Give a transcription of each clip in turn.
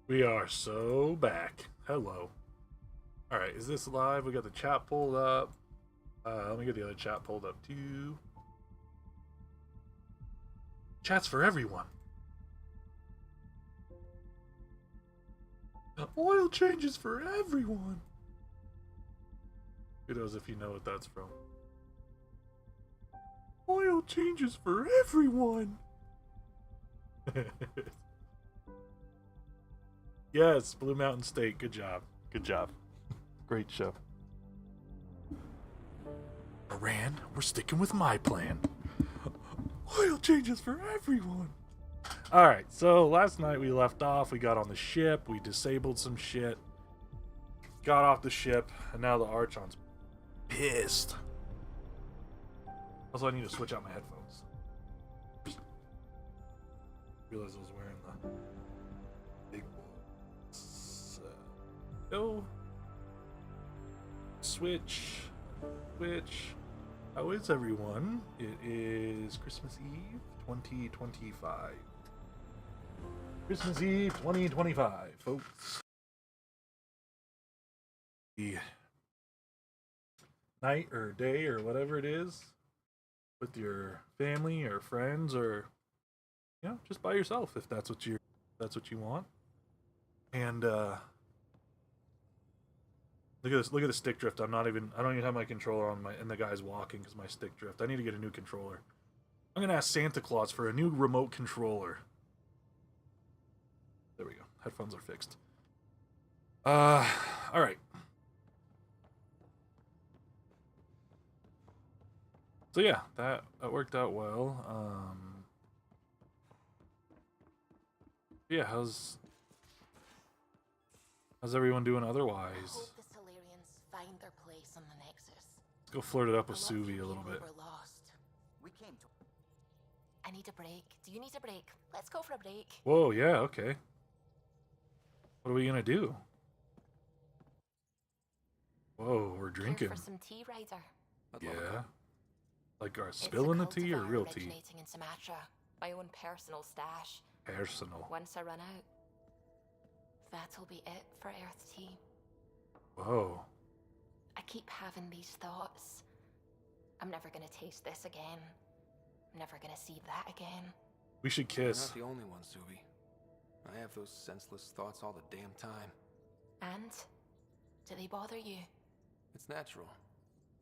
We are so back. Hello. Alright, is this live? We got the chat pulled up. Let me get the other chat pulled up too. Chat's for everyone. Oil changes for everyone. Who knows if you know what that's from? Oil changes for everyone. Yes, Blue Mountain State. Good job. Good job. Great show. Iran, we're sticking with my plan. Oil changes for everyone. Alright, so last night we left off. We got on the ship. We disabled some shit. Got off the ship. And now the Archon's pissed. Also, I need to switch out my headphones. Realized I was wearing the big ones. Go. Switch. How is everyone? It is Christmas Eve 2025. Christmas Eve 2025, folks. The night or day or whatever it is with your family or friends, or just by yourself if that's what you want. And look at this. Look at the stick drift. I don't even have my controller on and the guy's walking because my stick drift. I need to get a new controller. I'm gonna ask Santa Claus for a new remote controller. There we go. Headphones are fixed. All right. So yeah, that worked out well. Yeah, how's everyone doing otherwise? I hope the Solarians find their place on the Nexus. Let's go flirt it up with Suvi a little bit. We're lost. We came to. I need a break. Do you need a break? Let's go for a break. Whoa, yeah, okay. What are we gonna do? Whoa, we're drinking. Care for some tea, Ryder? Yeah. Like our spilling the tea or real tea? Originating in Sumatra. My own personal stash. Personal. Once I run out, that'll be it for Earth tea. Whoa. I keep having these thoughts. I'm never gonna taste this again. I'm never gonna see that again. We should kiss. You're not the only one, Suvi. I have those senseless thoughts all the damn time. And? Do they bother you? It's natural.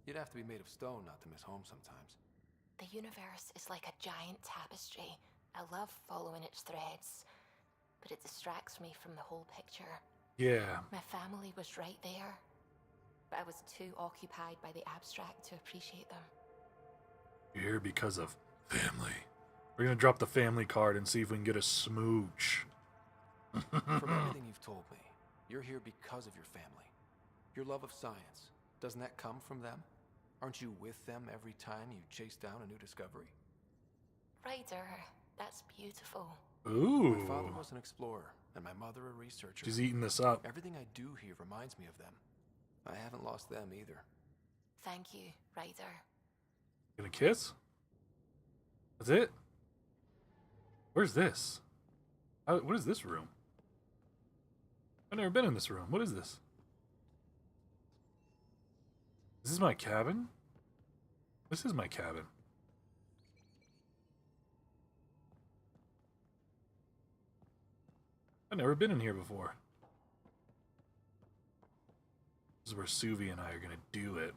You'd have to be made of stone not to miss home sometimes. The universe is like a giant tapestry. I love following its threads, but it distracts me from the whole picture. Yeah. My family was right there, but I was too occupied by the abstract to appreciate them. You're here because of family. We're gonna drop the family card and see if we can get a smooch. From everything you've told me, you're here because of your family. Your love of science, doesn't that come from them? Aren't you with them every time you chase down a new discovery? Ryder, that's beautiful. Ooh. My father was an explorer, and my mother a researcher. She's eating this up. Everything I do here reminds me of them. I haven't lost them either. Thank you, Ryder. Gonna kiss? That's it? Where's this? What is this room? I've never been in this room. What is this? Is this my cabin? This is my cabin. I've never been in here before. This is where Suvi and I are gonna do it.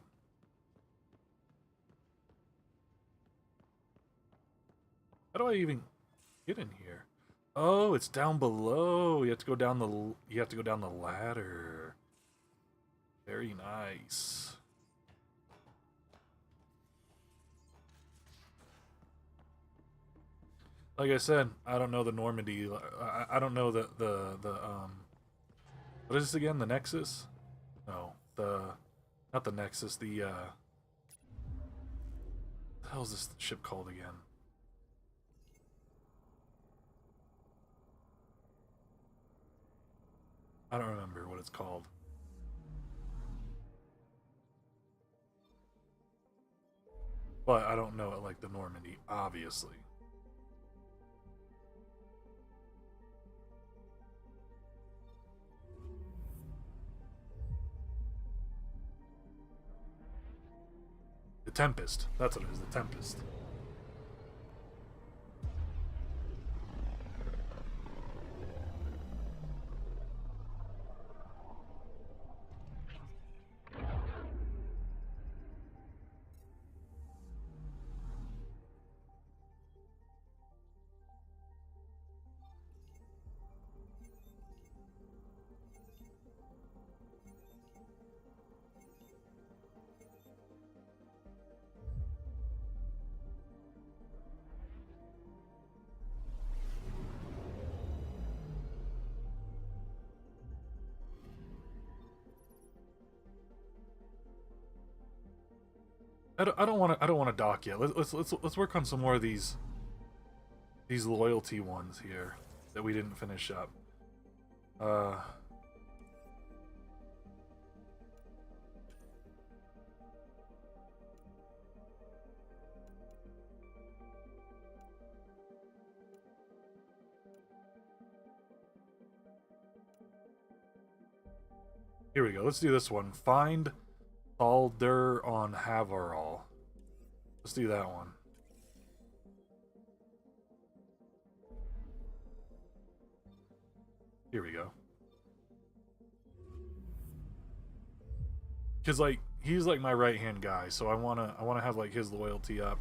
How do I even get in here? Oh, it's down below. You have to go down the ladder. Very nice. Like I said, I don't know the Normandy. I don't know the what is this again? The Nexus? No, not the Nexus. The hell is this ship called again? I don't remember what it's called. But I don't know it like the Normandy, obviously. Tempest. That's what it is, the Tempest. I don't want to dock yet. Let's work on some more of these loyalty ones here that we didn't finish up. Here we go. Let's do this one. Find Alder on Havarol. Let's do that one. Here we go. Cause like he's like my right hand guy, so I wanna have like his loyalty up.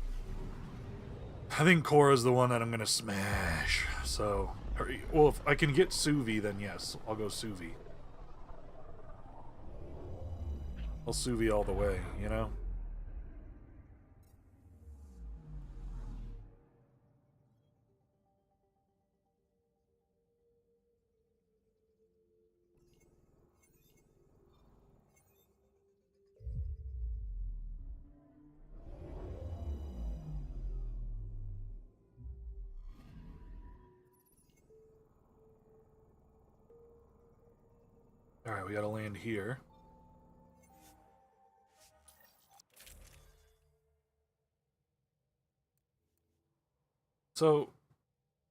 I think Cora's the one that I'm gonna smash. So, well, if I can get Suvi, then yes, I'll go Suvi. I'll Suvi all the way, you know? Alright, we gotta land here. So,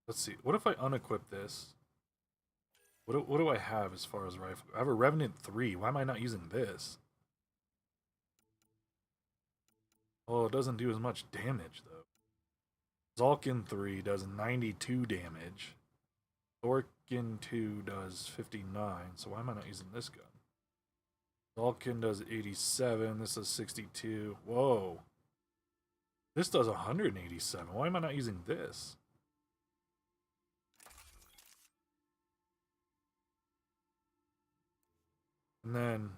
let's see. What if I unequip this? What do I have as far as rifle? I have a Revenant 3. Why am I not using this? Oh, it doesn't do as much damage, though. Zalkin 3 does 92 damage. Thorkin 2 does 59, so why am I not using this gun? Zalkin does 87, this does 62. Whoa. This does 187. Why am I not using this? And then...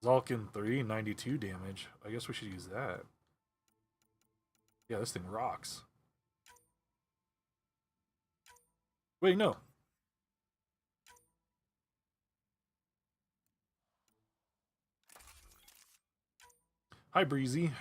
Zalkin 3, 92 damage. I guess we should use that. Yeah, this thing rocks. Wait, no. Hi, Breezy.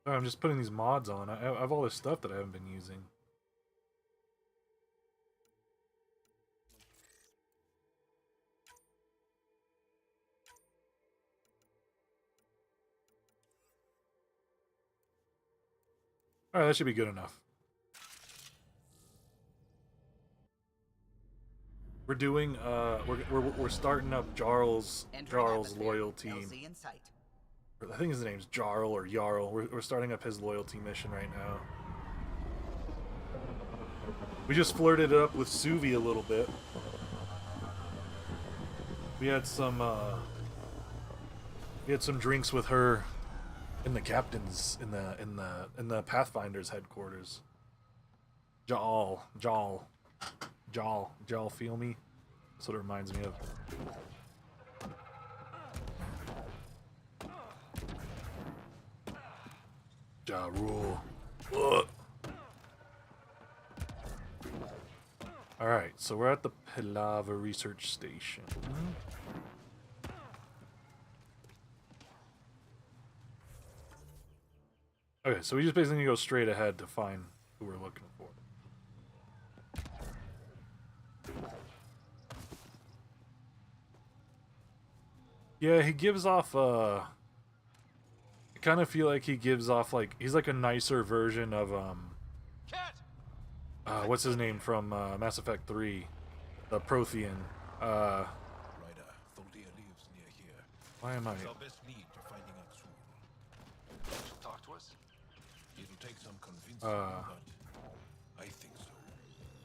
I'm just putting these mods on. I have all this stuff that I haven't been using. Alright, that should be good enough. We're doing, we're starting up Jarl's loyal team. I think his name's Jarl or Jarl. We're starting up his loyalty mission right now. We just flirted it up with Suvi a little bit. We had some drinks with her in the captain's in the Pathfinder's headquarters. Jal, feel me? That's what it reminds me of. Ja Rule. Ugh. Alright, so we're at the Pilava Research Station. Okay, so we just basically need to go straight ahead to find who we're looking for. Yeah, he gives off, I kind of feel like he gives off, like, he's like a nicer version of, what's his name from, Mass Effect 3? The Prothean. Ryder, Thuldia lives near here. Why am I... It's our best lead to finding Aksul. Talk to us? It'll take some convincing, but I think so.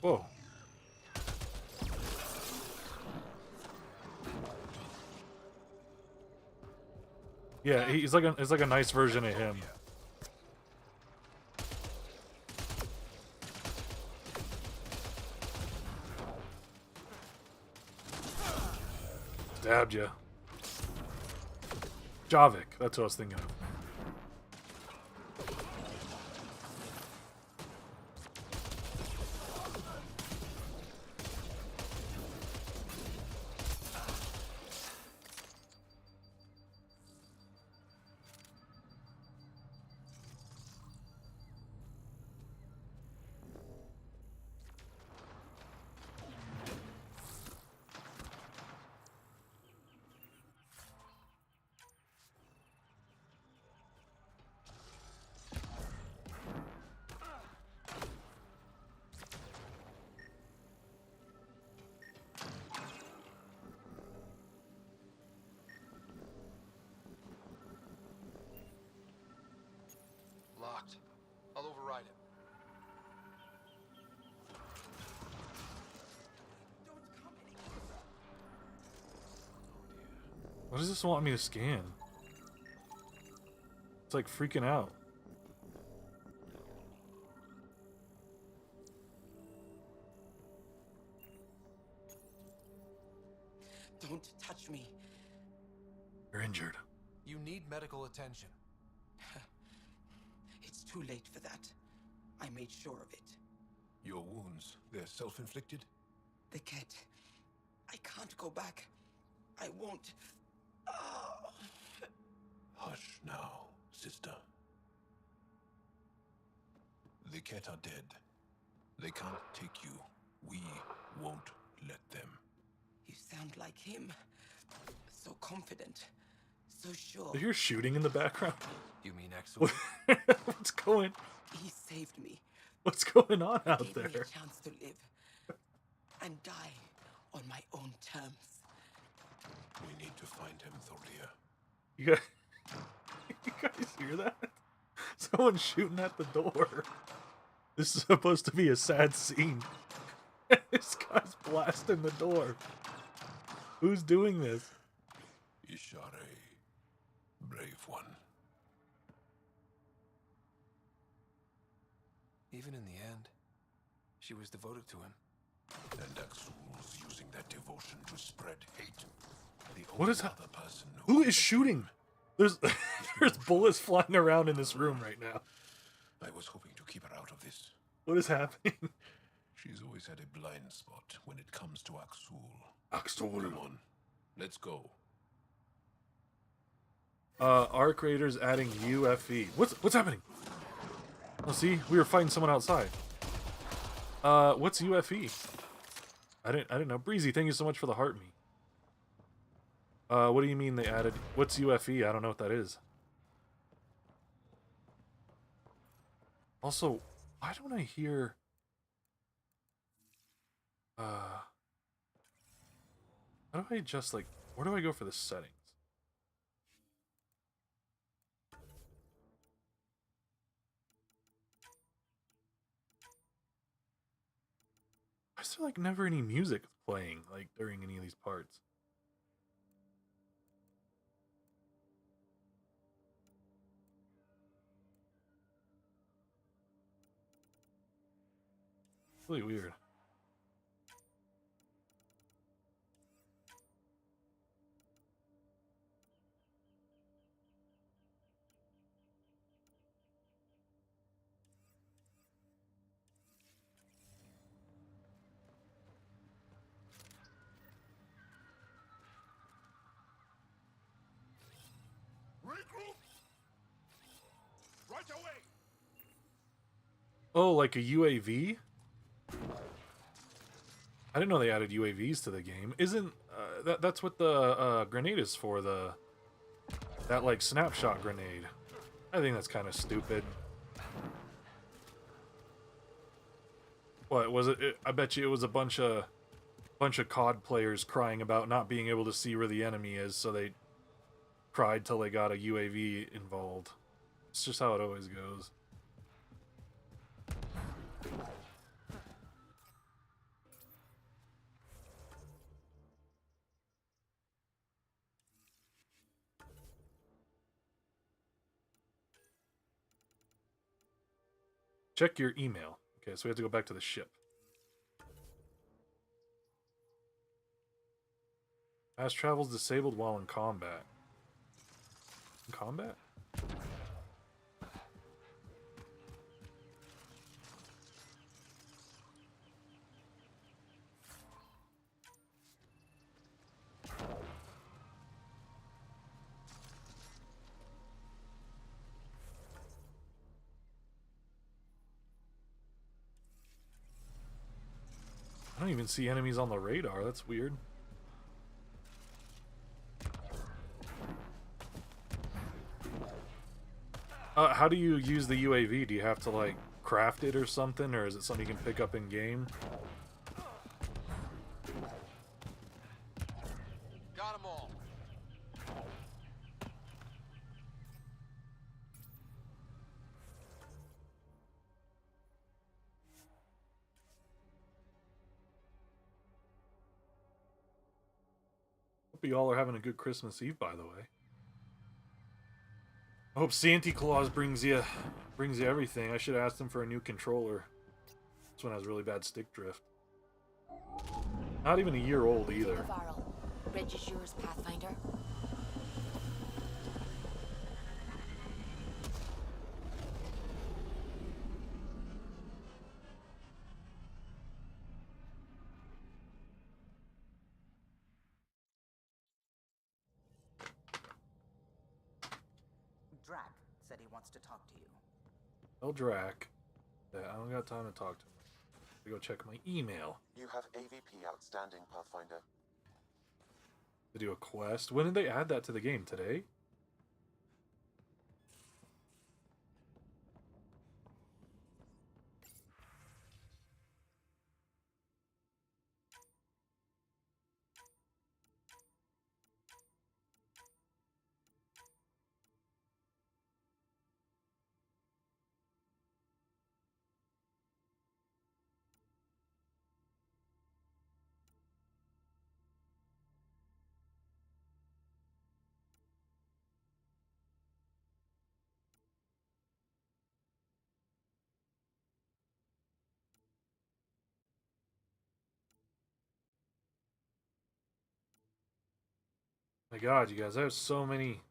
Whoa. Yeah, he's like a nice version of him. Stabbed ya. Javik, that's what I was thinking of. Locked. I'll override it. What does this want me to scan? It's like freaking out. Don't touch me. You're injured. You need medical attention. It's too late for that. I made sure of it. Your wounds, they're self-inflicted? The cat. I can't go back. I won't. Oh. Hush now, sister. The cat are dead. They can't take you. We won't let them. You sound like him. So confident. So sure. I hear shooting in the background. You mean Axel? What's going? He saved me. What's going on out Gave me there? a chance to live. And die on my own terms. We need to find him, Thuldia. You guys, you guys hear that? Someone's shooting at the door. This is supposed to be a sad scene. This guy's blasting the door. Who's doing this? Ishare, brave one. Even in the end, she was devoted to him. And Aksul's using that devotion to spread hate. The What is only that? other person Who is shooting? There's there's bullets flying around in this room right now. I was hoping to keep her out of this. What is happening? She's always had a blind spot when it comes to Aksul. Axel. Come on, let's go. Arc Raiders adding UFE. What's happening? Oh, see, we were fighting someone outside. What's UFE? I didn't know. Breezy, thank you so much for the heart me. What do you mean they added? What's UFE? I don't know what that is. Also, why don't I hear? How do I adjust, like, where do I go for the settings? Why is there, like, never any music playing, like, during any of these parts? Really weird. Oh, like a UAV? I didn't know they added UAVs to the game. Isn't that's what the grenade is for? That like snapshot grenade. I think that's kind of stupid. What was it? I bet you it was a bunch of COD players crying about not being able to see where the enemy is, so they cried till they got a UAV involved. It's just how it always goes. Check your email. Okay, so we have to go back to the ship. Fast travel's disabled while in combat. In combat? I don't even see enemies on the radar. That's weird. How do you use the UAV? Do you have to, like, craft it or something? Or is it something you can pick up in-game? Got them all. Hope you all are having a good Christmas Eve, by the way. I hope Santa Claus brings you everything. I should have asked him for a new controller. This one has really bad stick drift. Not even a year old either. Bridge is yours, Pathfinder. Drac said he wants to talk to you. Tell Drac that I don't got time to talk to him. I go check my email. You have AVP outstanding, Pathfinder. To do a quest. When did they add that to the game? Today? My god, you guys, I have so many.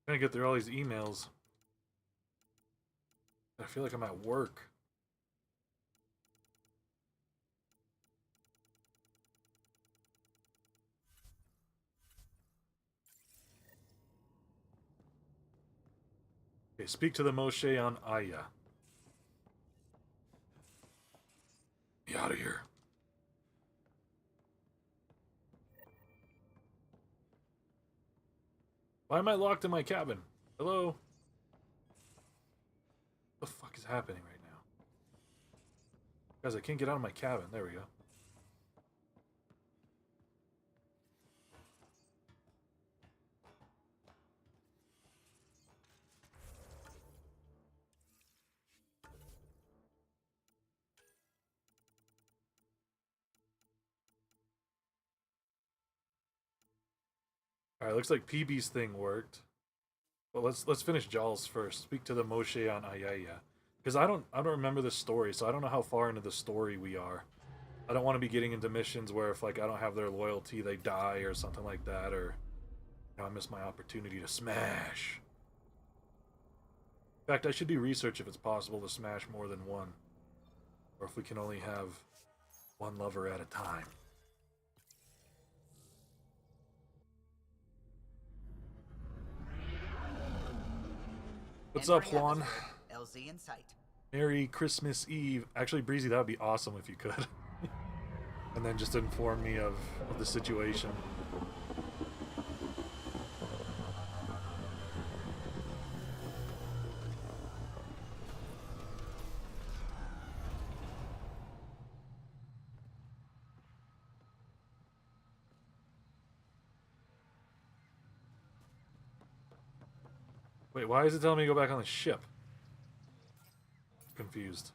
I'm trying to get through all these emails. I feel like I'm at work. Okay, speak to the Moshe on Aya. Be out of here. Why am I locked in my cabin? Hello? What the fuck is happening right now? Guys, I can't get out of my cabin. There we go. Alright, looks like PB's thing worked. Well, let's finish Jaws first. Speak to the Moshe on Ayaya. Because I don't remember the story, so I don't know how far into the story we are. I don't want to be getting into missions where if like I don't have their loyalty, they die or something like that, or you know, I miss my opportunity to smash. In fact, I should do research if it's possible to smash more than one. or if we can only have one lover at a time. What's up, Entering Juan? atmosphere. LZ in sight. Merry Christmas Eve. Actually, Breezy, that would be awesome if you could. And then just inform me of the situation. Wait, why is it telling me to go back on the ship? Confused.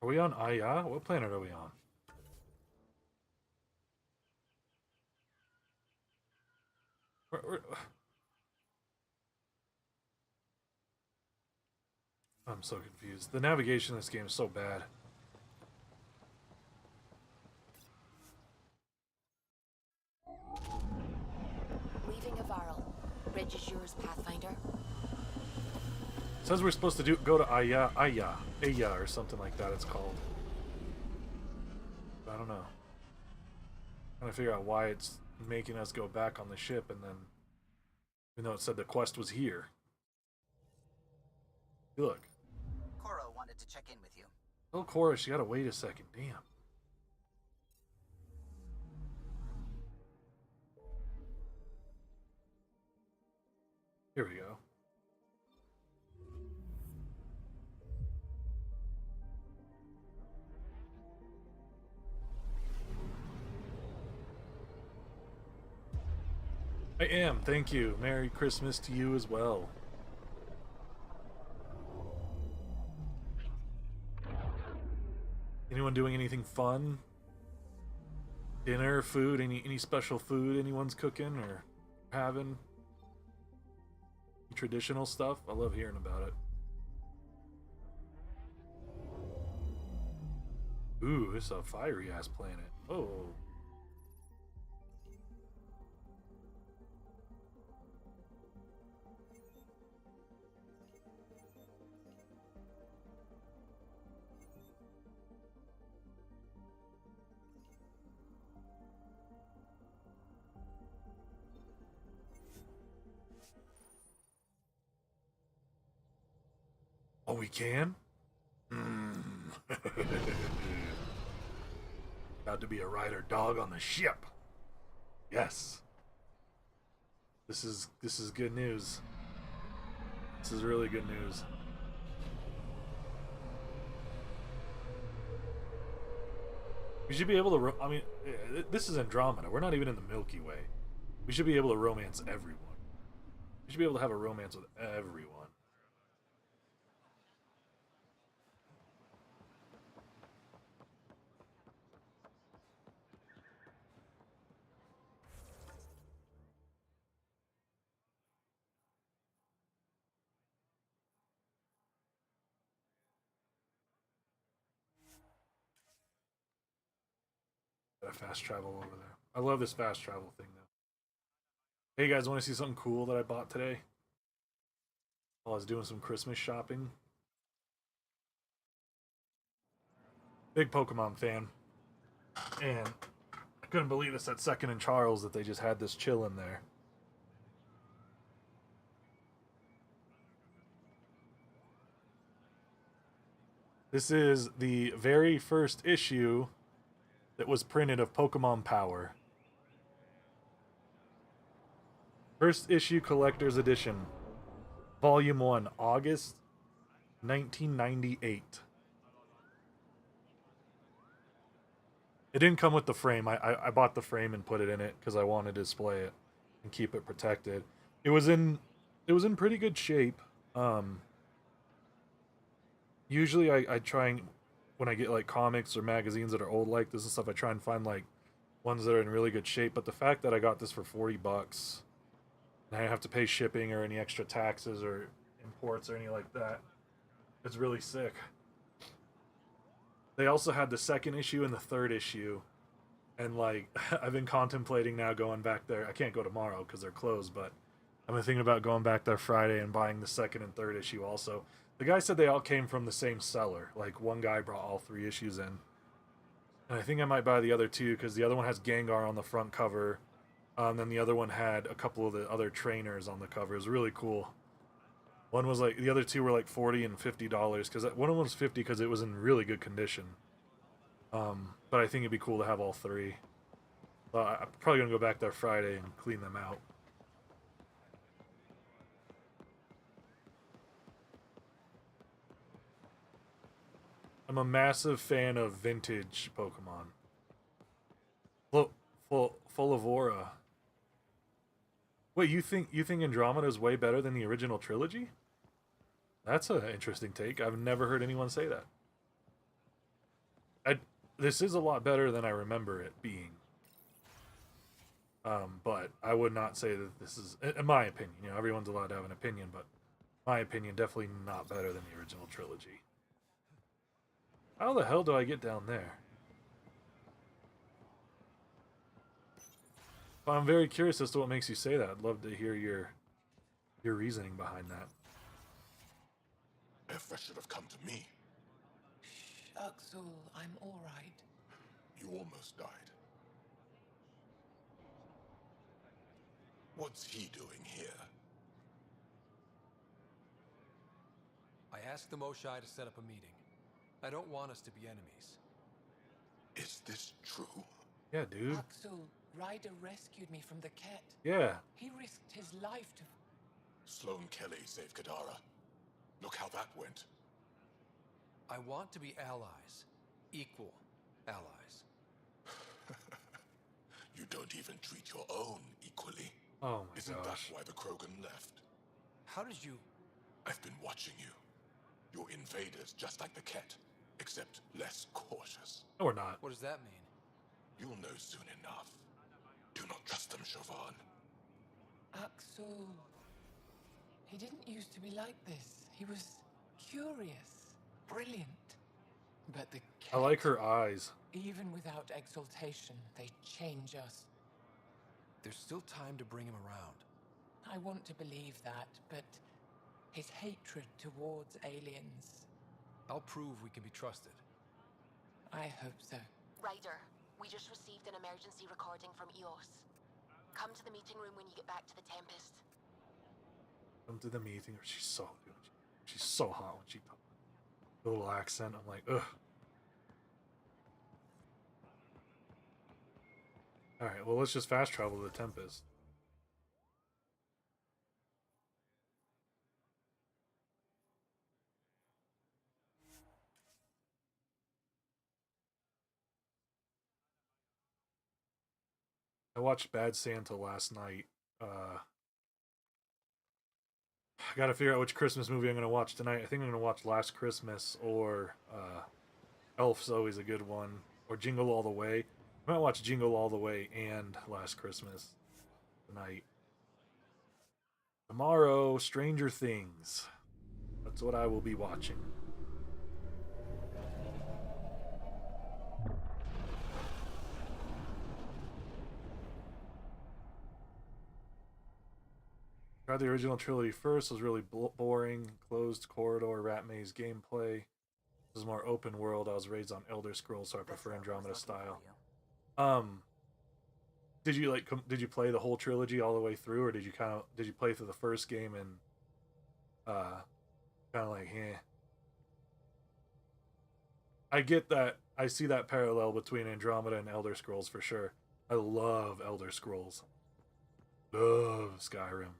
Are we on Aya? What planet are we on? Where... I'm so confused. The navigation in this game is so bad. Leaving Avaril. Bridge is yours, Pathfinder. It says we're supposed to go to Aya, or something like that it's called. I don't know. I'm trying to figure out why it's making us go back on the ship, and then, even though it said the quest was here. Look. Koro wanted to check in with you. Tell Cora she gotta wait a second. Damn. Here we go. I am, thank you. Merry Christmas to you as well. Anyone doing anything fun? Dinner, food, any special food anyone's cooking or having? Traditional stuff? I love hearing about it. Ooh, it's a fiery ass planet. Oh. Oh, we can? About to be a rider dog on the ship. Yes. This is good news. This is really good news. We should be able to I mean, this is Andromeda. We're not even in the Milky Way. We should be able to romance everyone. We should be able to have a romance with everyone. Fast travel over there. I love this fast travel thing though. Hey guys, want to see something cool that I bought today? While I was doing some Christmas shopping. Big Pokemon fan. And I couldn't believe this at Second and Charles that they just had this chill in there. This is the very first issue that was printed of Pokemon Power. First issue collector's edition. Volume 1, August 1998. It didn't come with the frame. I bought the frame and put it in it because I wanted to display it and keep it protected. It was in pretty good shape. Usually I try and, when I get like comics or magazines that are old like this and stuff, I try and find like ones that are in really good shape. But the fact that I got this for $40 and I don't have to pay shipping or any extra taxes or imports or anything like that, it's really sick. They also had the second issue and the third issue, And like, I've been contemplating now going back there. I can't go tomorrow because they're closed, but I've been thinking about going back there Friday and buying the second and third issue also. The guy said they all came from the same seller. Like, one guy brought all 3 issues in. And I think I might buy the other 2 because the other one has Gengar on the front cover. Then the other one had a couple of the other trainers on the cover. It was really cool. One was like, the other 2 were like $40 and $50 because one of them was $50 because it was in really good condition. But I think it'd be cool to have all 3. So I'm probably gonna go back there Friday and clean them out. I'm a massive fan of vintage Pokemon. Full Wait, you think Andromeda is way better than the original trilogy? That's an interesting take. I've never heard anyone say that. This is a lot better than I remember it being. But I would not say that this is, in my opinion, you know, everyone's allowed to have an opinion, but my opinion, definitely not better than the original trilogy. How the hell do I get down there? I'm very curious as to what makes you say that. I'd love to hear your reasoning behind that. Efra should have come to me. Axel, I'm all right. You almost died. What's he doing here? I asked the Moshai to set up a meeting. I don't want us to be enemies. Is this true? Yeah, dude. Axel, Ryder rescued me from the cat. Yeah. He risked his life to... Sloane Kelly saved Kadara. Look how that went. I want to be allies. Equal allies. You don't even treat your own equally. Oh my Isn't gosh. that why the Krogan left? How did you... I've been watching you. You're invaders just like the Ket, except less cautious. No, we're not. What does that mean? You'll know soon enough. Do not trust them, Chauvin. Axel... He didn't used to be like this. He was curious, brilliant. But the I like her eyes. Even without exaltation, they change us. There's still time to bring him around. I want to believe that, but his hatred towards aliens... I'll prove we can be trusted. I hope so. Ryder, we just received an emergency recording from EOS. Come to the meeting room when you get back to the Tempest. Come to the meeting. She's so hot when she talks. The little accent. I'm like, ugh. Alright, well, let's just fast travel to the Tempest. I watched Bad Santa last night. I gotta figure out which Christmas movie I'm gonna watch tonight. I think I'm gonna watch Last Christmas or Elf's always a good one. Or Jingle All the Way. I might watch Jingle All the Way and Last Christmas tonight. Tomorrow, Stranger Things. That's what I will be watching. Tried the original trilogy first. It was really boring. Closed corridor, rat maze gameplay. This is more open world. I was raised on Elder Scrolls, so I prefer Andromeda style. Did you play the whole trilogy all the way through, or did you play through the first game and kind of like, eh? I get that. I see that parallel between Andromeda and Elder Scrolls for sure. I love Elder Scrolls. Love Skyrim.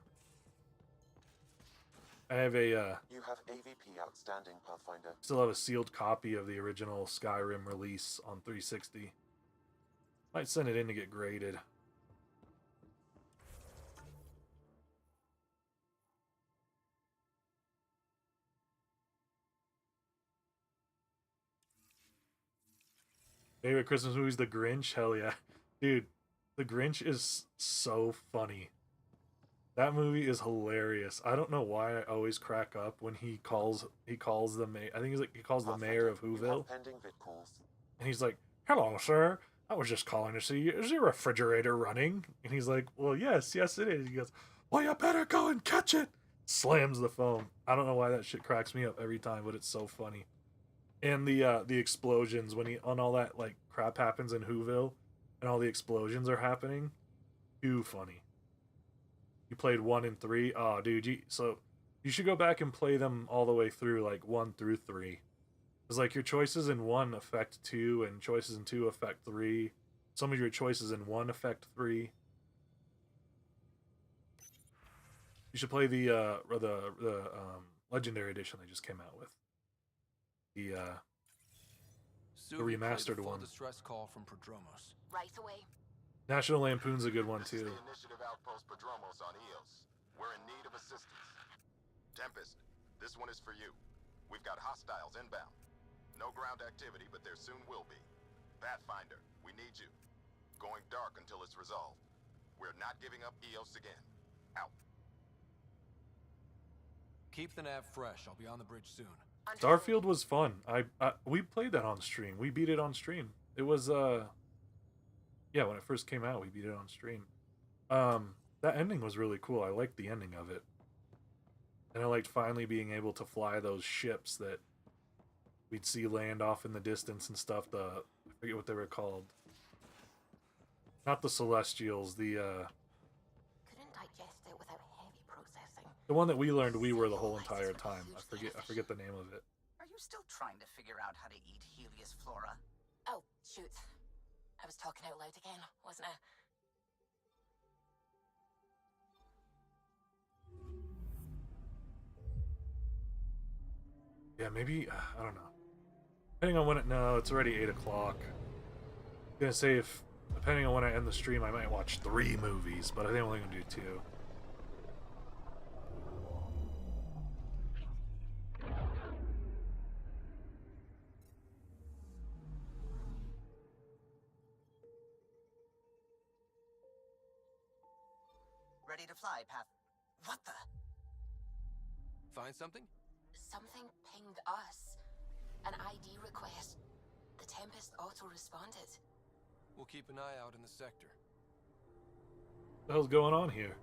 I have a You have AVP outstanding, Pathfinder. still have a sealed copy of the original Skyrim release on 360. Might send it in to get graded. Favorite Christmas movies? The Grinch? Hell yeah. Dude, The Grinch is so funny. That movie is hilarious. I don't know why I always crack up when he calls the mayor. I think he calls the mayor of You Whoville, have pending vid calls. and he's like, "Hello, sir. I was just calling to see, is your refrigerator running? And he's like, well, yes, it is. He goes, well, you better go and catch it. Slams the phone. I don't know why that shit cracks me up every time, but it's so funny. And the explosions when all that like crap happens in Whoville, and all the explosions are happening. Too funny. You played 1 and 3. Oh, dude, so you should go back and play them all the way through, like 1 through 3. Because like your choices in 1 affect 2, and choices in 2 affect 3. Some of your choices in 1 affect 3. You should play the legendary edition they just came out with. The remastered full one. distress call from Prodromos. Right away. National Lampoon's a good one This is too. the Initiative Outpost Prodromos on Eos. We're in need of assistance. Tempest, this one is for you. We've got hostiles inbound. No ground activity, but there soon will be. Pathfinder, we need you. Going dark until it's resolved. We're not giving up Eos again. Out. Keep the nav fresh. I'll be on the bridge soon. Starfield was fun. We played that on stream. We beat it on stream. It was yeah, when it first came out, we beat it on stream. That ending was really cool. I liked the ending of it. And I liked finally being able to fly those ships that we'd see land off in the distance and stuff. I forget what they were called. Not the Celestials, Couldn't digest it without heavy processing. the one that we learned we were the whole entire time. I forget the name of it. Are you still trying to figure out how to eat Helios flora? Oh, shoot. I was talking out loud again, wasn't I? Yeah, maybe, I don't know. Depending on when it's already 8 o'clock. I'm gonna say depending on when I end the stream, I might watch 3 movies, but I think I'm only gonna do 2. Ready to fly, Path. What the? Find something? Something pinged us. An ID request. The Tempest auto-responded. We'll keep an eye out in the sector. What the hell's going on here?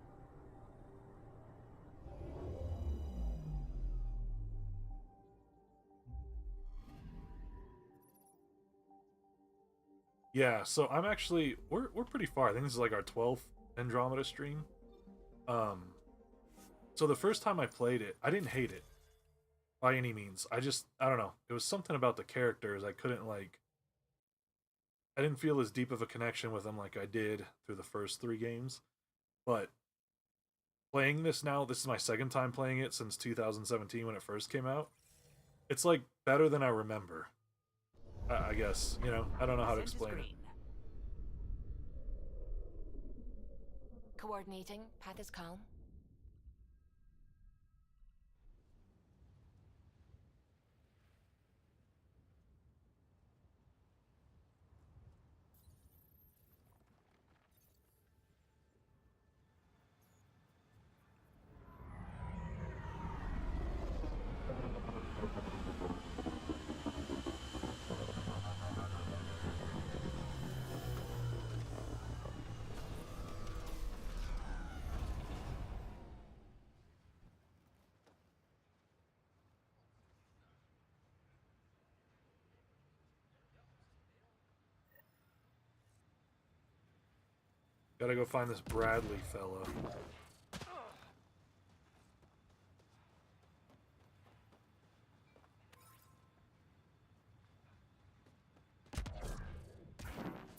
Yeah, so I'm actually we're pretty far. I think this is like our 12th Andromeda stream. So the first time I played it, I didn't hate it by any means. I don't know. It was something about the characters I didn't feel as deep of a connection with them like I did through the first 3 games. But playing this now, this is my second time playing it since 2017 when it first came out. It's like better than I remember. I guess, I don't know how to explain it. Coordinating. Path is calm. Gotta go find this Bradley fella.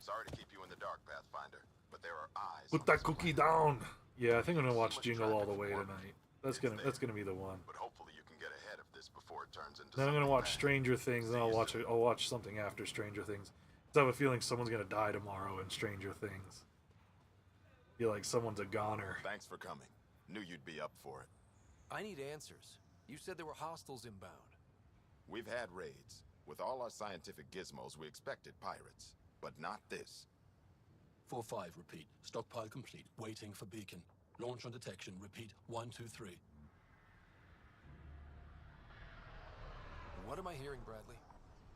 Sorry to keep you in the dark, Pathfinder, but there are eyes. Put on that this cookie planet. down. Yeah, I think I'm gonna watch much Jingle All the traffic Way and tonight. It's That's gonna be the one. But hopefully you can get ahead of this before it turns into Then I'm gonna something watch bad. Stranger Things, and See I'll you soon. watch something after Stranger Things. 'Cause I have a feeling someone's gonna die tomorrow in Stranger Things. Feel like someone's a goner. Thanks for coming. Knew you'd be up for it. I need answers. You said there were hostiles inbound. We've had raids. With all our scientific gizmos, we expected pirates. But not this. 4-5, repeat. Stockpile complete. Waiting for beacon. Launch on detection. Repeat. 1-2-3. What am I hearing, Bradley?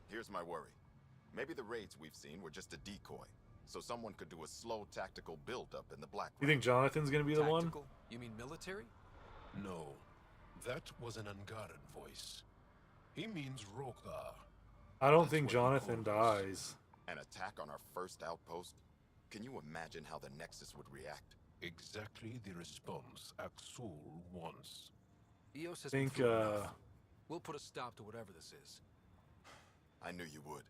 Here's my worry. Maybe the raids we've seen were just a decoy. so someone could do a slow tactical build-up in the Black You think Jonathan's gonna be the one? Tactical? You mean military? No, that was an Angaran voice. He means Rokar. I don't That's think what he Jonathan called us. dies. An attack on our first outpost? Can you imagine how the Nexus would react? Exactly the response Axul wants. Eos has Think, been through enough. We'll put a stop to whatever this is. I knew you would.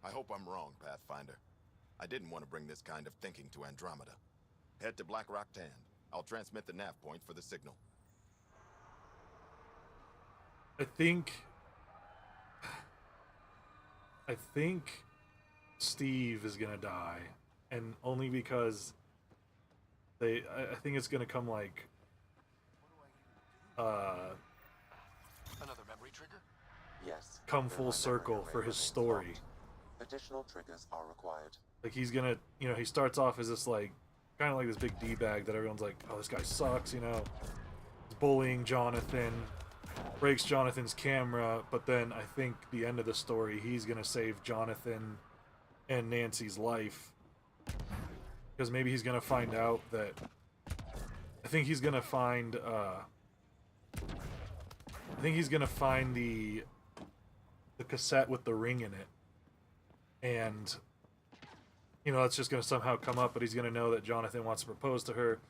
I hope I'm wrong, Pathfinder. I didn't want to bring this kind of thinking to Andromeda. Head to Black Rock Tand. I'll transmit the nav point for the signal. I think Steve is gonna die, and only because I think it's gonna come like Another memory trigger? Yes. come though full my circle memory for remains his story. locked. Additional triggers are required. Like he's gonna, he starts off as this like kind of like this big D-bag that everyone's like, oh, this guy sucks, he's bullying Jonathan, breaks Jonathan's camera, but then I think the end of the story, he's gonna save Jonathan and Nancy's life, because maybe he's gonna find out that I think he's gonna find the cassette with the ring in it, and it's just gonna somehow come up, but he's gonna know that Jonathan wants to propose to her.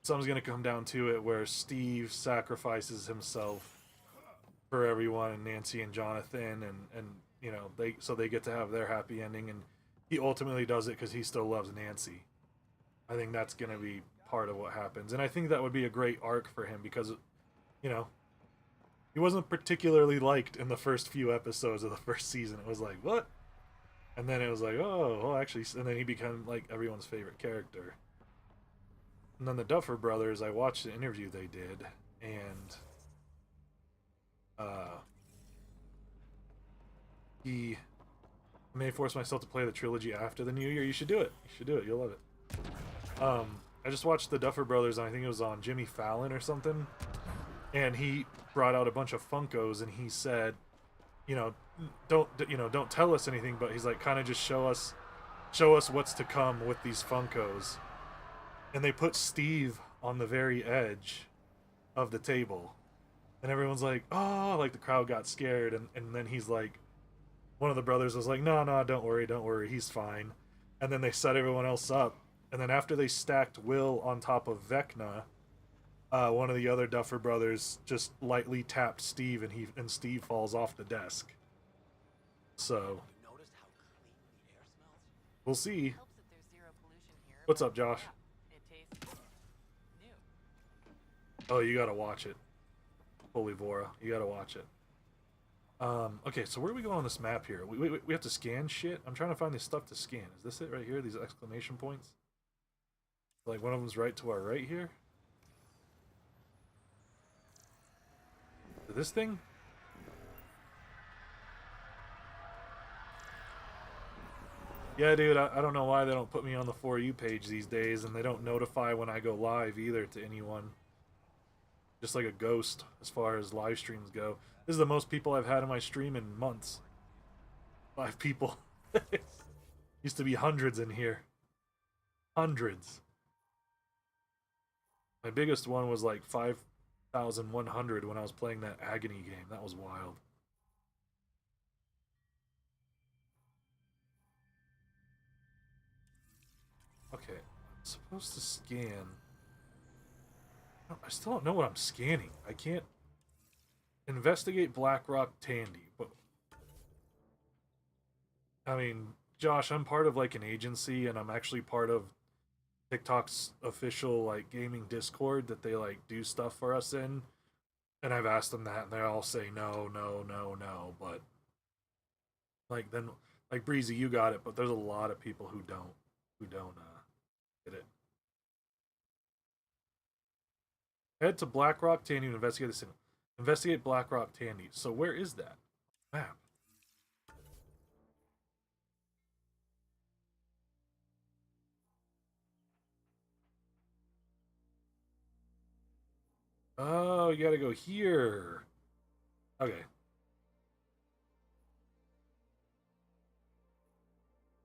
Something's gonna come down to it where Steve sacrifices himself for everyone, and Nancy and Jonathan, and they get to have their happy ending, and he ultimately does it because he still loves Nancy. I think that's gonna be part of what happens, and I think that would be a great arc for him because, he wasn't particularly liked in the first few episodes of the first season. It was like, what? And then it was like, oh, well, actually, and then he became like everyone's favorite character. And then the Duffer Brothers, I watched the interview they did, and I may force myself to play the trilogy after the new year. You should do it. You should do it. You'll love it. I just watched the Duffer Brothers, and I think it was on Jimmy Fallon or something, and he brought out a bunch of Funkos, and he said, don't tell us anything, but he's like, kind of just show us what's to come with these Funkos. And they put Steve on the very edge of the table, and everyone's like, oh, like the crowd got scared, and then he's like, one of the brothers was like, no, don't worry, he's fine. And then they set everyone else up, and then after they stacked Will on top of Vecna, one of the other Duffer Brothers just lightly tapped Steve, and Steve falls off the desk. So we'll see. What's up, Josh? Oh, you gotta watch it. Holy Vora, you gotta watch it. Okay, so where do we go on this map here? We have to scan shit? I'm trying to find this stuff to scan. Is this it right here? These exclamation points? Like one of them's right to our right here? This thing? Yeah, dude, I don't know why they don't put me on the For You page these days, and they don't notify when I go live either to anyone. Just like a ghost as far as live streams go. This is the most people I've had in my stream in months. 5 people. Used to be hundreds in here. Hundreds. My biggest one was like 5,100 when I was playing that Agony game. That was wild. Okay, I'm supposed to scan. I still don't know what I'm scanning. I can't investigate Blackrock Tandy, but I mean, Josh, I'm part of like an agency, and I'm actually part of TikTok's official like gaming Discord that they like do stuff for us in. And I've asked them that, and they all say no. But like then, like Breezy, you got it, but there's a lot of people who don't get it. Head to Blackrock Tandy to investigate the signal. Investigate Blackrock Tandy. So where is that map? Oh, you gotta go here. Okay.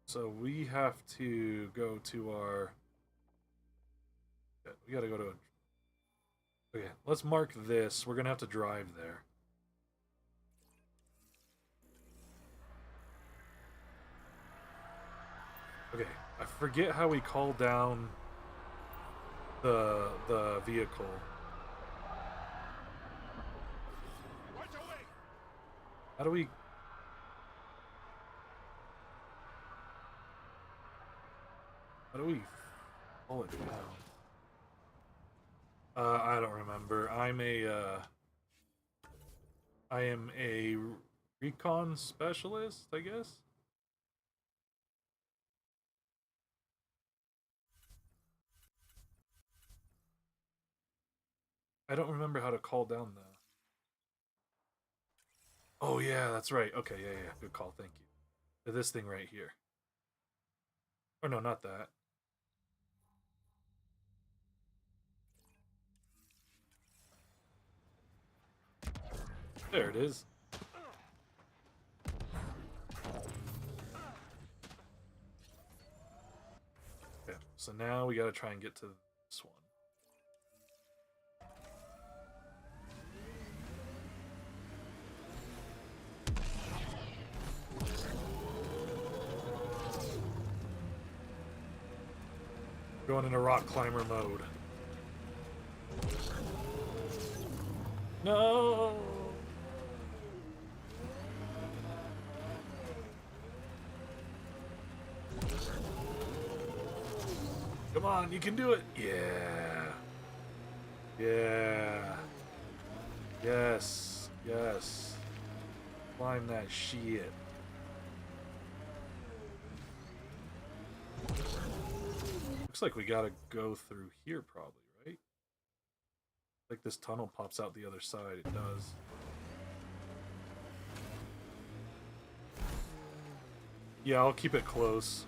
So we have to go to our... We gotta go to... Okay, let's mark this. We're gonna have to drive there. Okay, I forget how we call down the vehicle. How do we... How do we pull it down? I don't remember. I am a recon specialist, I guess. I don't remember how to call down the... Oh yeah, that's right. Okay, yeah. Good call. Thank you. To this thing right here. Or no, not that. There it is. Okay, so now we gotta try and get to this one. Going into rock climber mode. No! Come on, you can do it! Yeah! Yeah! Yes! Yes! Climb that shit. Looks like we gotta go through here probably, right? Like this tunnel pops out the other side. It does. Yeah, I'll keep it close.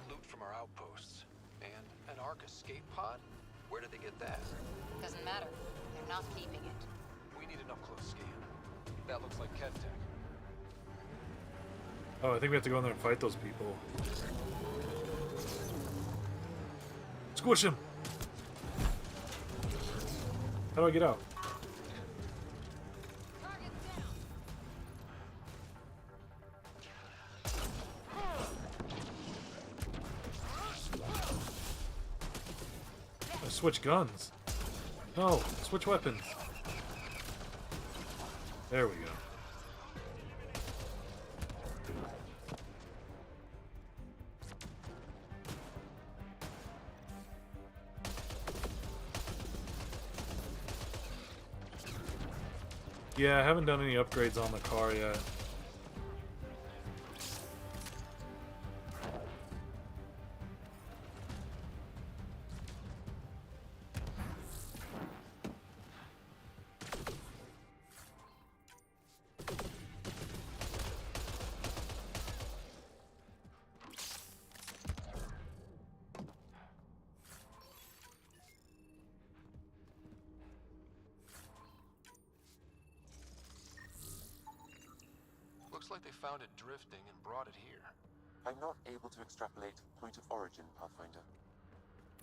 Loot from our outposts. And an Ark escape pod? Where did they get that? Doesn't matter. They're not keeping it. We need an up-close scan. That looks like Ket tech. Oh, I think we have to go in there and fight those people. Squish him! How do I get out? I switch guns. No, switch weapons. There we go. Yeah, I haven't done any upgrades on the car yet. Looks like they found it drifting and brought it here. I'm not able to extrapolate point of origin, Pathfinder.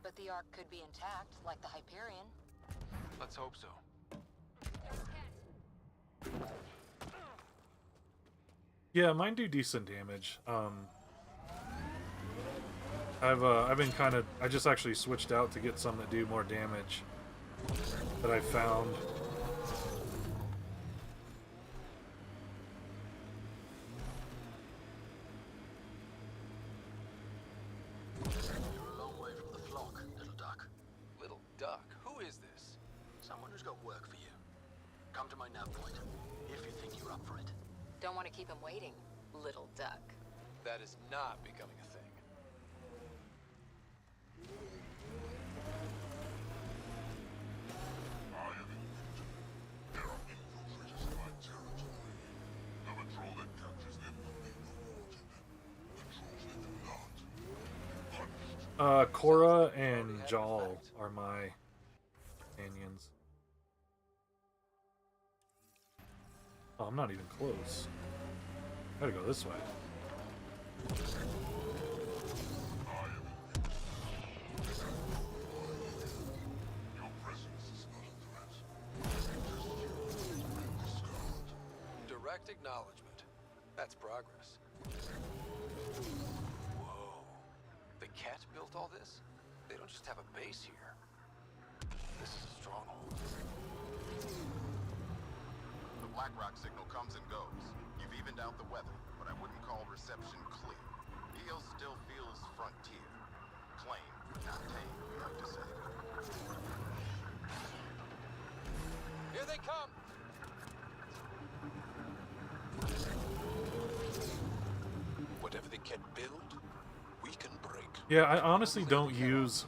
But the Ark could be intact, like the Hyperion. Let's hope so. Yeah, mine do decent damage. I've been kind of... I just actually switched out to get some that do more damage that I found. You're a long way from the flock, little duck. Little duck? Who is this? Someone who's got work for you. Come to my nav point, if you think you're up for it. Don't want to keep him waiting, little duck. That is not becoming a thing. I am infiltrated. There are infiltrators in my territory. The patrol that captures them will be removed. Patrols that do not, punished. Cora and Jal are my companions. I'm not even close. Gotta go this way. Your presence is not a threat. Discard. Direct acknowledgement. That's progress. Whoa. The cat built all this? They don't just have a base here. This is a stronghold. The BlackRock signal comes and goes. You've evened out the weather, but I wouldn't call reception clear. EOS still feels frontier. Claim, but not tame, we have to say. Here they come! Whatever they can build, we can break. Yeah, I honestly don't use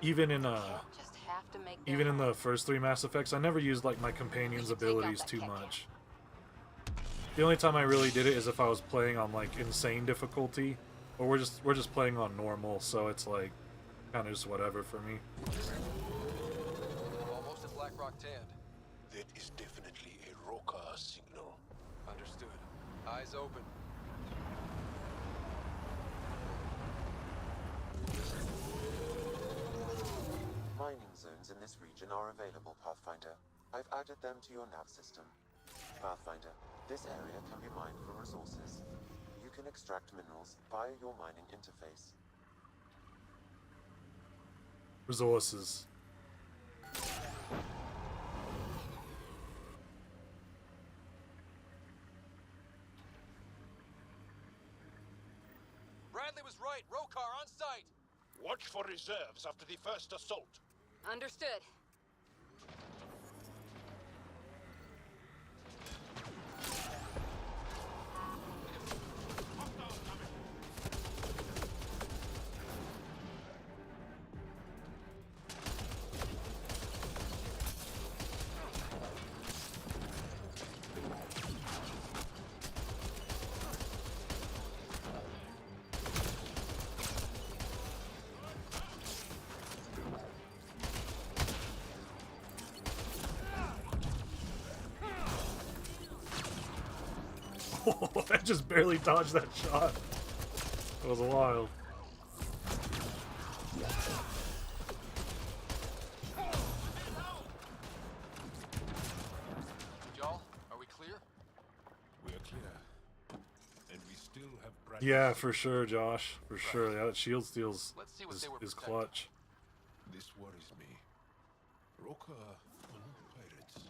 even in Just have to make even in the first 3 Mass Effects, I never used like my companion's abilities too much. The only time I really did it is if I was playing on like insane difficulty, or we're just playing on normal, so it's like kind of just whatever for me. Almost at BlackRock Tand. That is definitely a Roka signal. Understood. Eyes open. Mining zones in this region are available, Pathfinder. I've added them to your nav system. Pathfinder, this area can be mined for resources. You can extract minerals via your mining interface. Resources. Bradley was right. Rokar on site. Watch for reserves after the first assault. Understood. I just barely dodged that shot. That was wild. Y'all, are we clear? We're clear. And we still have Yeah, for sure, Josh. For sure. Yeah, that shield steals Let's see what is they were protecting. clutch. This worries me. Roka are not pirates.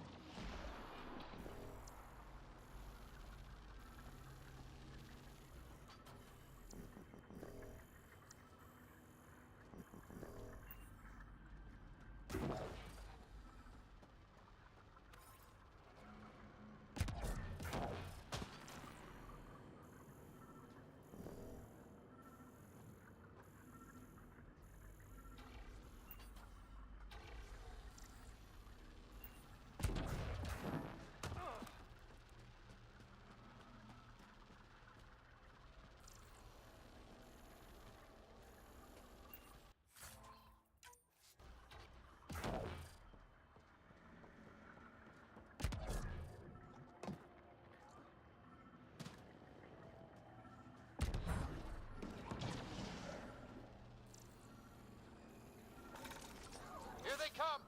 Here they come!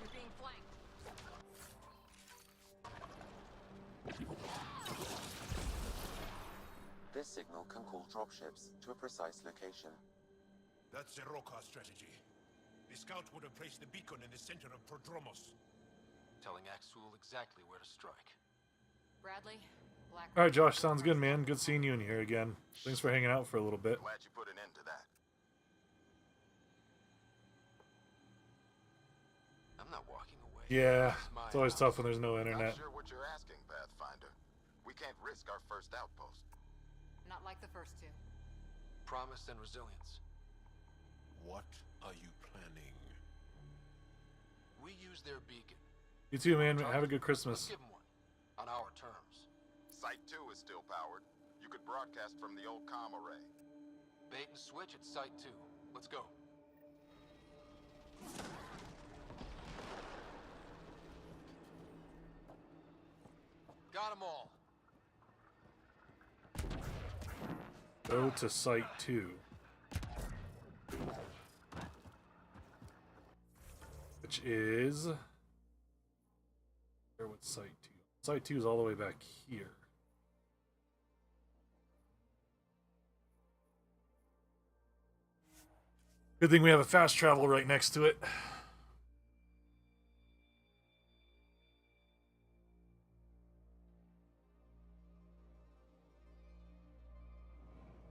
You're being flanked. This signal can call dropships to a precise location. That's a Roka strategy. The scout would have placed the beacon in the center of Prodromos. Telling Axul exactly where to strike. Bradley, Black. Alright, Josh, sounds good, man. Good seeing you in here again. Thanks for hanging out for a little bit. Glad you put an end to that. I'm not walking away. Yeah, It's my it's always house. tough when there's no internet. Not sure what you're asking, Pathfinder. We can't risk our first outpost. Not like the first two. Promise and resilience. What are you planning? We use their beacon. You too, man. Have a good Let's Christmas. give them one. On our terms. Site 2 is still powered. You could broadcast from the old comm array. Bait and switch at Site 2. Let's go. Got them all. Go to Site 2. Which is... Where was Site 2? Site 2 is all the way back here. Good thing we have a fast travel right next to it.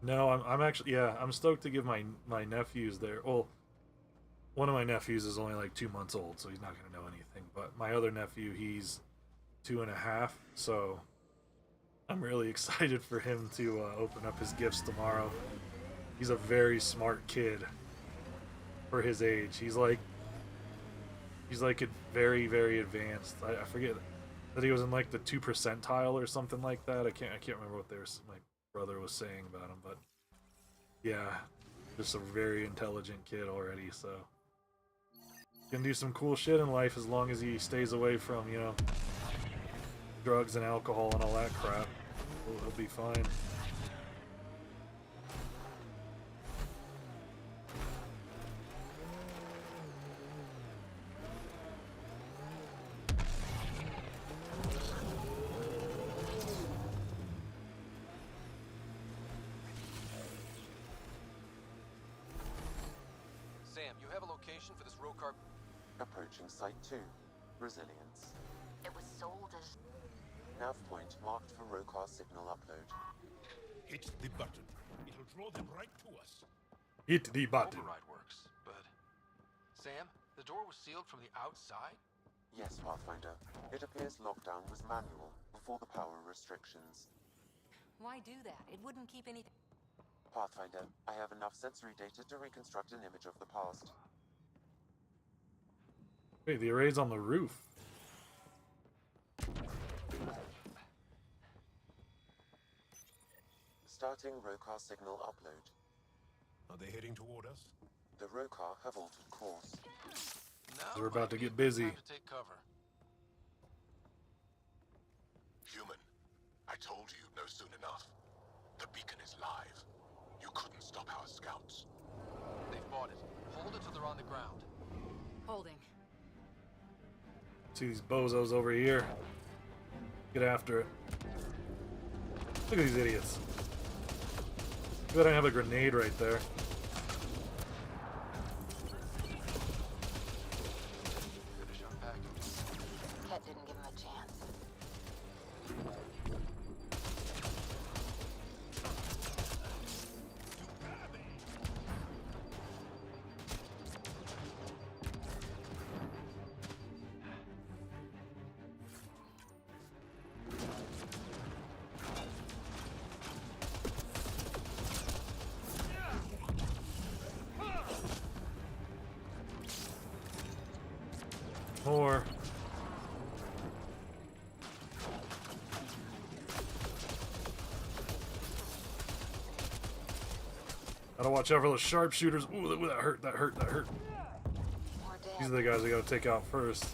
No, I'm actually, yeah, I'm stoked to give my nephews there. Well, one of my nephews is only like 2 months old, so he's not going to know anything. But my other nephew, he's 2.5, so I'm really excited for him to open up his gifts tomorrow. He's a very smart kid for his age. He's like a very, very advanced. I forget that he was in like the 2 percentile or something like that. I can't remember what my brother was saying about him, but yeah, just a very intelligent kid already. So can do some cool shit in life as long as he stays away from, you know, drugs and alcohol and all that crap. He'll be fine. Sam, you have a location for this row car? Approaching Site 2. Resilience. It was sold as... Nav point marked for row car signal upload. Hit the button. It'll draw them right to us. Hit the button. Override works, but... Sam, the door was sealed from the outside? Yes, Pathfinder. It appears lockdown was manual before the power restrictions. Why do that? It wouldn't keep anything... Pathfinder, I have enough sensory data to reconstruct an image of the past. Wait, the array's on the roof. Starting row car signal upload. Are they heading toward us? The row car have altered course. No, We're about to might get be a good busy. time to take cover. Human, I told you no soon enough. The beacon is live. You couldn't stop our scouts. They've bought it. Hold it till they're on the ground. Holding. See these bozos over here. Get after it. Look at these idiots. Good, I have a grenade right there. Finish unpacking. Ket didn't give him a chance. More. Gotta watch out for those sharpshooters. Ooh, that hurt, that hurt, that hurt. More dead. These are the guys we gotta take out first.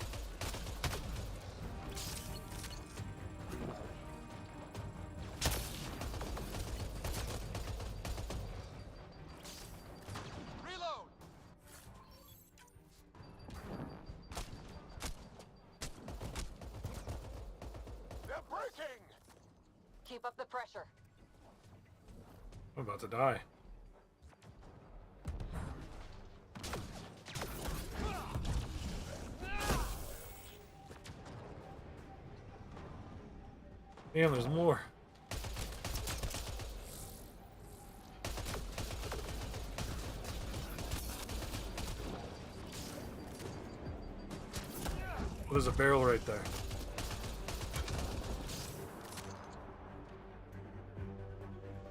Reload! They're breaking! Keep up the pressure. I'm about to die. Damn, there's more. Oh, there's a barrel right there.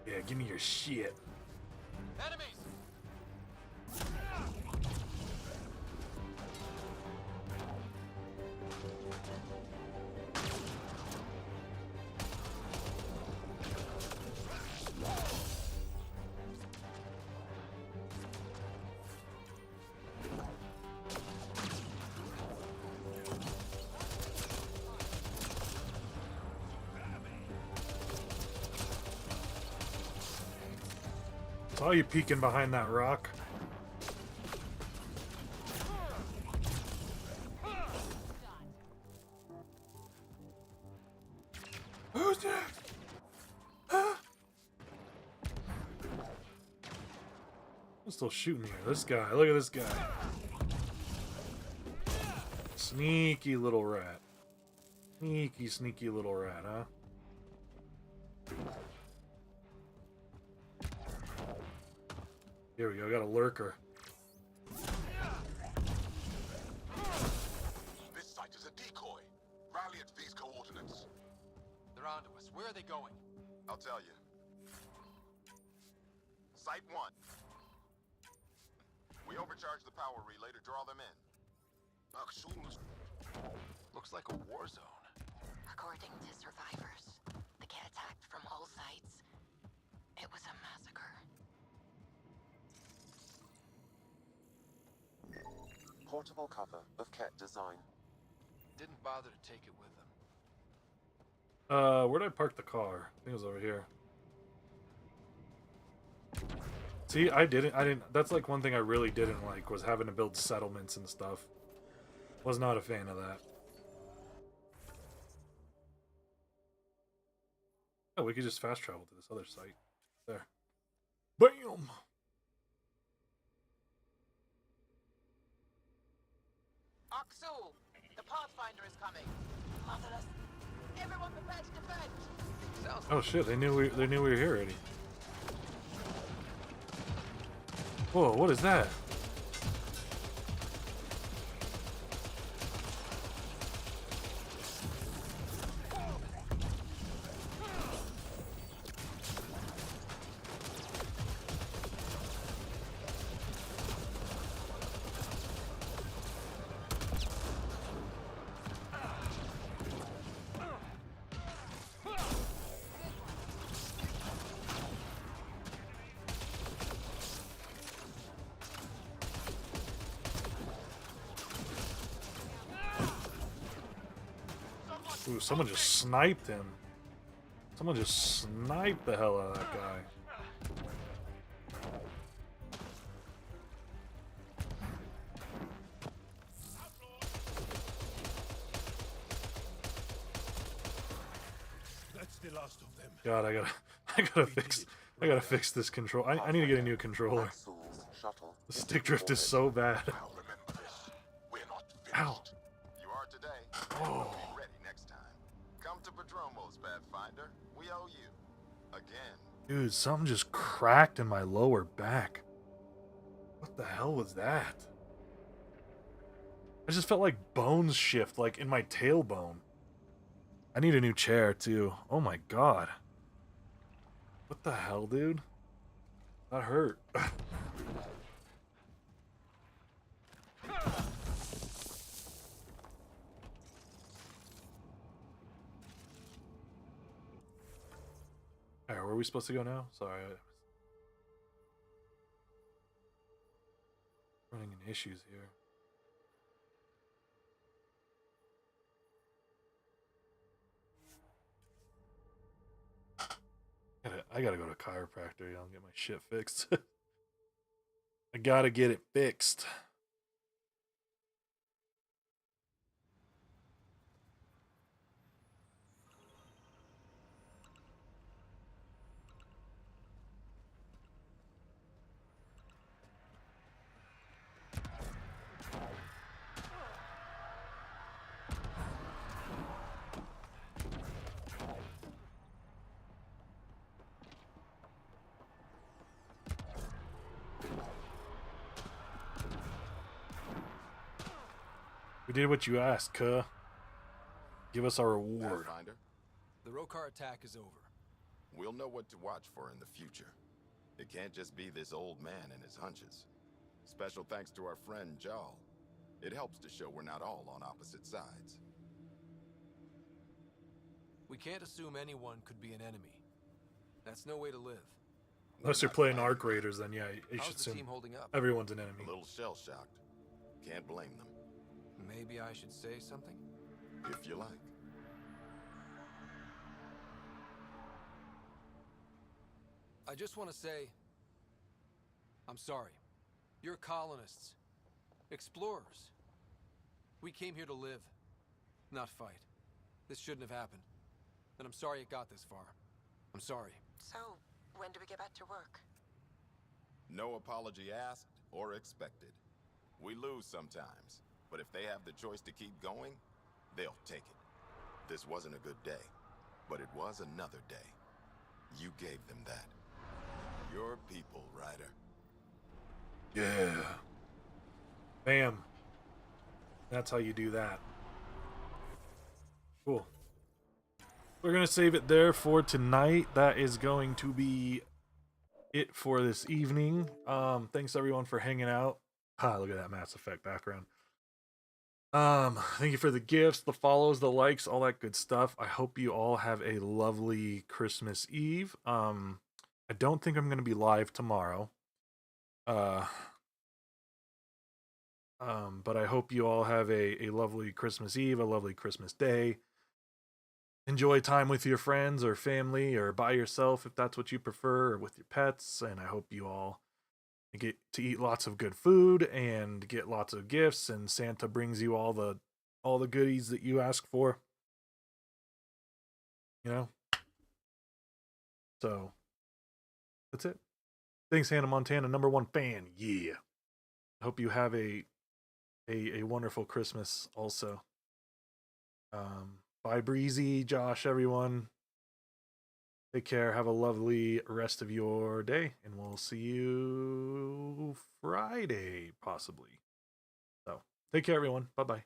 Yeah, give me your shit. Enemies! Saw you peeking behind that rock. Who's that? Huh? I'm still shooting here. This guy. Look at this guy. Sneaky little rat. Sneaky, sneaky little rat, huh? Here we go. Got a lurker. This site is a decoy. Rally at these coordinates. They're onto us. Where are they going? I'll tell you. Site 1. We overcharged the power relay to draw them in. Looks like a war zone. According to survivors, the Ket attacked from all sides. It was a massacre. Portable cover of Ket design. Didn't bother to take it with them. Where'd I park the car? I think it was over here. See, I didn't, that's like one thing I really didn't like, was having to build settlements and stuff. Was not a fan of that. Oh, we could just fast travel to this other site. There. BAM! Aksu, the Pathfinder is coming. Motherless. Everyone prepare to defend. Sounds Oh shit, they knew we were here already. Whoa, what is that? Ooh, someone just sniped him. Someone just sniped the hell out of that guy. That's the last of them. God, I gotta fix this control. I need to get a new controller. Axel's shuttle. The stick drift is so bad. Now remember this. We're not finished. Ow. You are today. Oh. Be ready next time. Come to Padromos, Pathfinder. We owe you. Again. Dude, something just cracked in my lower back. What the hell was that? I just felt like bones shift, like in my tailbone. I need a new chair, too. Oh my god. What the hell, dude? That hurt. Alright, where are we supposed to go now? Sorry. Running into issues here. I gotta go to a chiropractor, y'all, and get my shit fixed. I gotta get it fixed. We did what you asked, cuh. Give us our reward. Pathfinder, The Rokar attack is over. we'll know what to watch for in the future. It can't just be this old man and his hunches. Special thanks to our friend Jarl. It helps to show we're not all on opposite sides. We can't assume anyone could be an enemy. That's no way to live. Unless you're playing Arc Raiders, then yeah, you How's should the assume team holding up? everyone's an enemy. A little shell-shocked. Can't blame them, Maybe I should say something? if you like. I just want to say, I'm sorry. You're colonists. Explorers. We came here to live, not fight. This shouldn't have happened. And I'm sorry it got this far. I'm sorry. So, when do we get back to work? No apology asked or expected. We lose sometimes, but if they have the choice to keep going, they'll take it. This wasn't a good day, but it was another day. You gave them that. Your people, Ryder. Yeah. Bam. That's how you do that. Cool. We're going to save it there for tonight. That is going to be it for this evening. Thanks everyone for hanging out. Look at that Mass Effect background. Thank you for the gifts, the follows, the likes, all that good stuff. I hope you all have a lovely Christmas Eve. I don't think I'm going to be live tomorrow. But I hope you all have a lovely Christmas Eve, a lovely Christmas Day. Enjoy time with your friends or family or by yourself if that's what you prefer, or with your pets. And I hope you all get to eat lots of good food and get lots of gifts, and Santa brings you all the goodies that you ask for. You know? So that's it. Thanks, Hannah Montana, #1 fan. Yeah. I hope you have a wonderful Christmas also. Bye, Breezy, Josh, everyone. Take care. Have a lovely rest of your day, and we'll see you Friday, possibly. So, take care, everyone. Bye-bye.